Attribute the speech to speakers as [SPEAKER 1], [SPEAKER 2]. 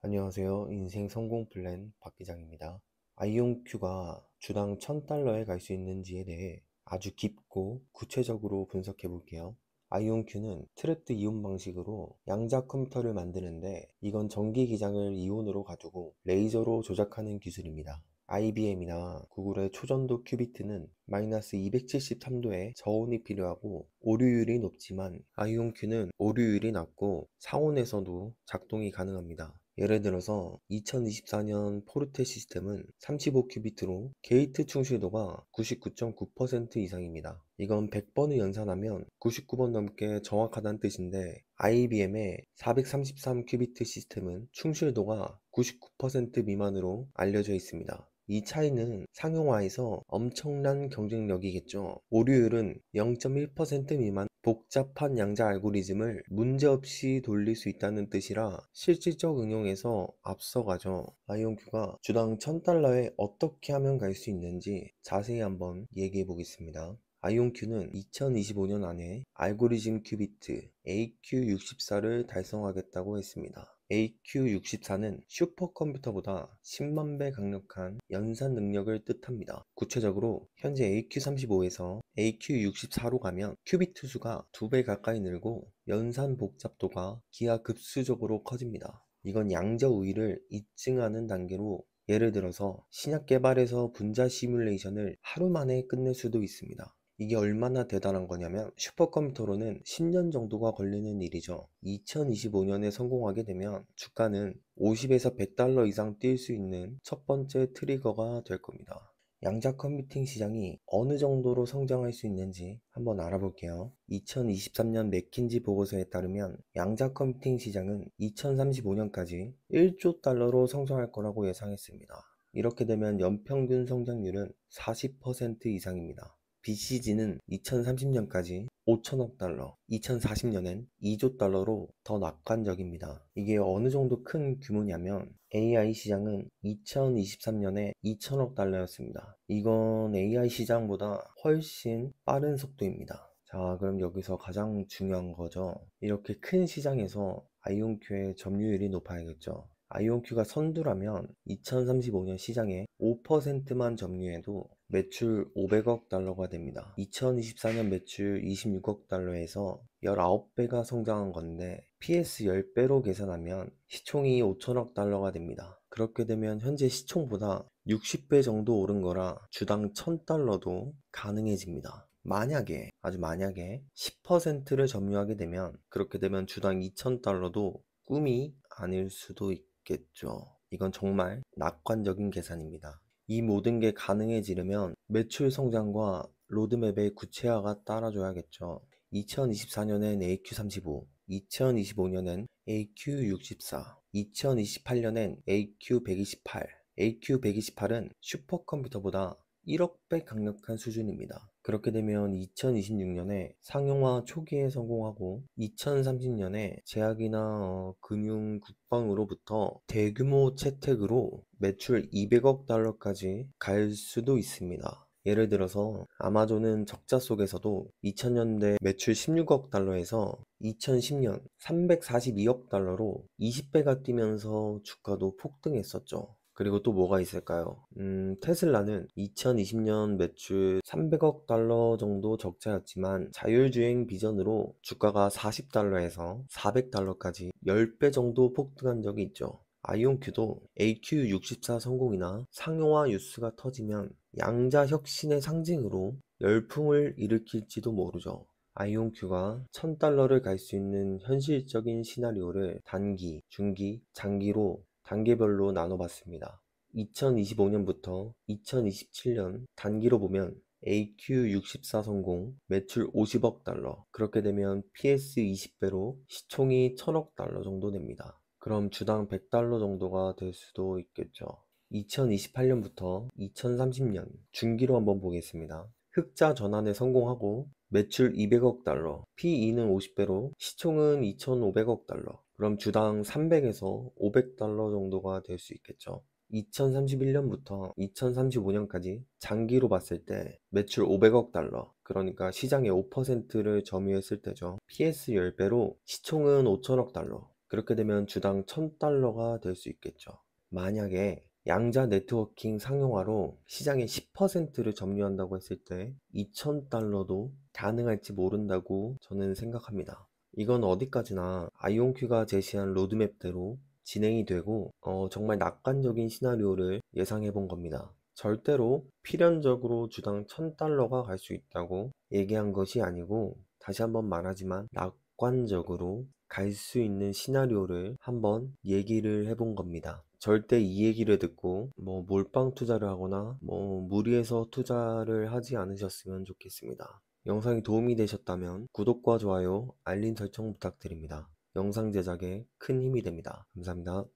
[SPEAKER 1] 안녕하세요. 인생 성공 플랜 박 기장입니다. 아이온큐가 주당 1000달러에 갈 수 있는지에 대해 아주 깊고 구체적으로 분석해 볼게요. 아이온큐는 트랩드 이온 방식으로 양자 컴퓨터를 만드는데 이건 전기 기장을 이온으로 가두고 레이저로 조작하는 기술입니다. IBM이나 구글의 초전도 큐비트는 마이너스 273도의 저온이 필요하고 오류율이 높지만 아이온큐는 오류율이 낮고 상온에서도 작동이 가능합니다. 예를 들어서 2024년 포르테 시스템은 35큐비트로 게이트 충실도가 99.9% 이상입니다. 이건 100번을 연산하면 99번 넘게 정확하다는 뜻인데 IBM의 433큐비트 시스템은 충실도가 99% 미만으로 알려져 있습니다. 이 차이는 상용화에서 엄청난 경쟁력이겠죠. 오류율은 0.1% 미만 복잡한 양자 알고리즘을 문제없이 돌릴 수 있다는 뜻이라 실질적 응용에서 앞서가죠. 아이온큐가 주당 1000달러에 어떻게 하면 갈 수 있는지 자세히 한번 얘기해 보겠습니다. 아이온큐는 2025년 안에 알고리즘 큐비트 AQ64를 달성하겠다고 했습니다. AQ64는 슈퍼컴퓨터보다 10만 배 강력한 연산 능력을 뜻합니다. 구체적으로 현재 AQ35에서 AQ64로 가면 큐비트 수가 2배 가까이 늘고 연산 복잡도가 기하급수적으로 커집니다. 이건 양자 우위를 입증하는 단계로 예를 들어서 신약 개발에서 분자 시뮬레이션을 하루 만에 끝낼 수도 있습니다. 이게 얼마나 대단한 거냐면 슈퍼컴퓨터로는 10년 정도가 걸리는 일이죠. 2025년에 성공하게 되면 주가는 50에서 100달러 이상 뛸 수 있는 첫 번째 트리거가 될 겁니다. 양자 컴퓨팅 시장이 어느 정도로 성장할 수 있는지 한번 알아볼게요. 2023년 맥킨지 보고서에 따르면 양자 컴퓨팅 시장은 2035년까지 1조 달러로 성장할 거라고 예상했습니다. 이렇게 되면 연평균 성장률은 40% 이상입니다. BCG는 2030년까지 5천억 달러, 2040년엔 2조 달러로 더 낙관적입니다. 이게 어느 정도 큰 규모냐면 AI 시장은 2023년에 2천억 달러였습니다. 이건 AI 시장보다 훨씬 빠른 속도입니다. 자, 그럼 여기서 가장 중요한 거죠. 이렇게 큰 시장에서 아이온큐의 점유율이 높아야겠죠. 아이온큐가 선두라면 2035년 시장에 5%만 점유해도 매출 500억 달러가 됩니다. 2024년 매출 26억 달러에서 19배가 성장한 건데 PS 10배로 계산하면 시총이 5천억 달러가 됩니다. 그렇게 되면 현재 시총보다 60배 정도 오른 거라 주당 1000달러도 가능해집니다. 만약에, 아주 만약에 10%를 점유하게 되면 그렇게 되면 주당 2000달러도 꿈이 아닐 수도 있겠죠. 이건 정말 낙관적인 계산입니다. 이 모든 게 가능해지려면 매출 성장과 로드맵의 구체화가 따라줘야겠죠. 2024년엔 AQ35, 2025년엔 AQ64, 2028년엔 AQ128, AQ128은 슈퍼컴퓨터보다 1억 배 강력한 수준입니다. 그렇게 되면 2026년에 상용화 초기에 성공하고 2030년에 제약이나 금융 국방으로부터 대규모 채택으로 매출 200억 달러까지 갈 수도 있습니다. 예를 들어서 아마존은 적자 속에서도 2000년대 매출 16억 달러에서 2010년 342억 달러로 20배가 뛰면서 주가도 폭등했었죠. 그리고 또 뭐가 있을까요? 테슬라는 2020년 매출 300억 달러 정도 적자였지만 자율주행 비전으로 주가가 40달러에서 400달러까지 10배 정도 폭등한 적이 있죠. 아이온큐도 AQ64 성공이나 상용화 뉴스가 터지면 양자 혁신의 상징으로 열풍을 일으킬지도 모르죠. 아이온큐가 1000달러를 갈 수 있는 현실적인 시나리오를 단기, 중기, 장기로 단계별로 나눠봤습니다. 2025년부터 2027년 단기로 보면 AQ64 성공, 매출 50억 달러. 그렇게 되면 PS 20배로 시총이 1000억 달러 정도 됩니다. 그럼 주당 100달러 정도가 될 수도 있겠죠. 2028년부터 2030년 중기로 한번 보겠습니다. 흑자 전환에 성공하고 매출 200억 달러, P/E는 50배로 시총은 2,500억 달러. 그럼 주당 300에서 500달러 정도가 될 수 있겠죠. 2031년부터 2035년까지 장기로 봤을 때 매출 500억 달러, 그러니까 시장의 5%를 점유했을 때죠. PS 10배로 시총은 5천억 달러. 그렇게 되면 주당 1000달러가 될 수 있겠죠. 만약에 양자 네트워킹 상용화로 시장의 10%를 점유한다고 했을 때 2000달러도 가능할지 모른다고 저는 생각합니다. 이건 어디까지나 아이온큐가 제시한 로드맵대로 진행이 되고 정말 낙관적인 시나리오를 예상해 본 겁니다. 절대로 필연적으로 주당 1000달러가 갈 수 있다고 얘기한 것이 아니고, 다시 한번 말하지만 낙관적으로 갈 수 있는 시나리오를 한번 얘기를 해본 겁니다. 절대 이 얘기를 듣고 몰빵 투자를 하거나 무리해서 투자를 하지 않으셨으면 좋겠습니다. 영상이 도움이 되셨다면 구독과 좋아요, 알림 설정 부탁드립니다. 영상 제작에 큰 힘이 됩니다. 감사합니다.